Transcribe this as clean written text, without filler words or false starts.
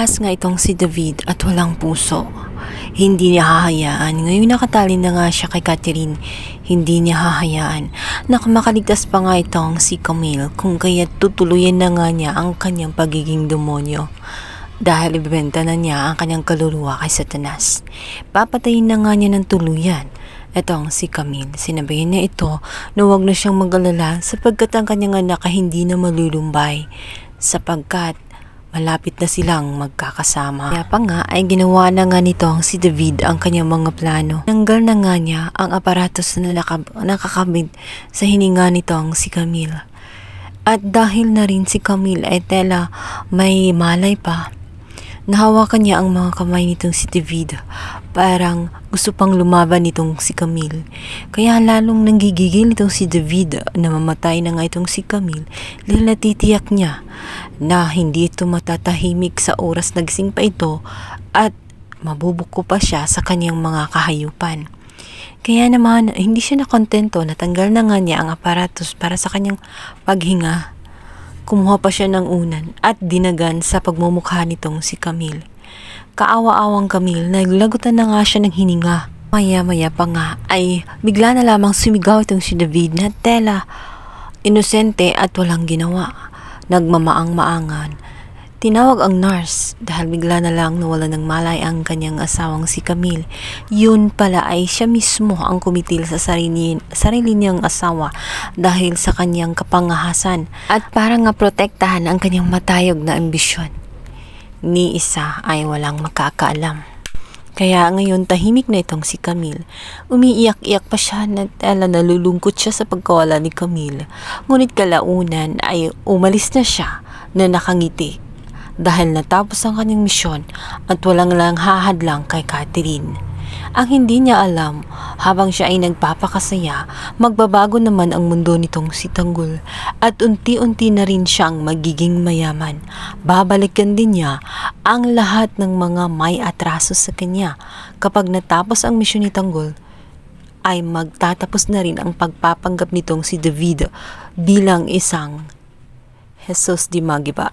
Ahas nga itong si David at walang puso. Hindi niya hahayaan. Ngayon nakatali na nga siya kay Catherine. Hindi niya hahayaan. Makaligtas pa nga itong si Camille kung kaya't tutuluyan na nga niya ang kanyang pagiging demonyo. Dahil ibebenta na niya ang kanyang kaluluwa kay Satanas. Papatayin na nga niya ng tuluyan. Etong si Camille, sinabihan niya ito na huwag na siyang mag-alala sapagkat ang kanyang anak ay hindi na malulumbay sapagkat malapit na silang magkakasama. Kaya pa nga ay ginawa na nga nitong si David ang kanyang mga plano. Nanggal na nga niya ang aparatos na nakakabit sa hininga nitong si Camille. At dahil na rin si Camille ay tela may malay pa, nahawakan niya ang mga kamay nitong si David. Parang gusto pang lumaban nitong si Camille. Kaya lalong nanggigigil itong si David na mamatay na nga itong si Camille dahil natitiyak niya na hindi ito matatahimik sa oras nagising pa ito at mabubuko pa siya sa kanyang mga kahayupan. Kaya naman hindi siya nakontento, natanggal na nga niya ang aparatos para sa kanyang paghinga. Kumuha pa siya ng unan at dinagan sa pagmumukha nitong si Camille. Kaawa-awang Camille, naglagutan na nga siya ng hininga. Maya-maya pa nga ay bigla na lamang sumigaw itong si David na tela, inosente at walang ginawa. Nagmamaang-maangan. Tinawag ang nurse dahil bigla na lang nawala ng malay ang kanyang asawang si Camille. Yun pala ay siya mismo ang kumitil sa sarili niyang asawa dahil sa kanyang kapangahasan at para nga protektahan ang kanyang matayog na ambisyon. Ni isa ay walang makakaalam. Kaya ngayon tahimik na itong si Camille. Umiiyak-iyak pa siya na nalulungkot siya sa pagkawala ni Camille. Ngunit kalaunan ay umalis na siya na nakangiti dahil natapos ang kanyang misyon at walang lang hahadlang kay Catherine. Ang hindi niya alam, habang siya ay nagpapakasaya, magbabago naman ang mundo nitong si Tanggol at unti-unti na rin siyang magiging mayaman. Babalikan din niya ang lahat ng mga may atraso sa kanya. Kapag natapos ang misyon ni Tanggol, ay magtatapos na rin ang pagpapanggap nitong si David bilang isang Jesus di Magiba.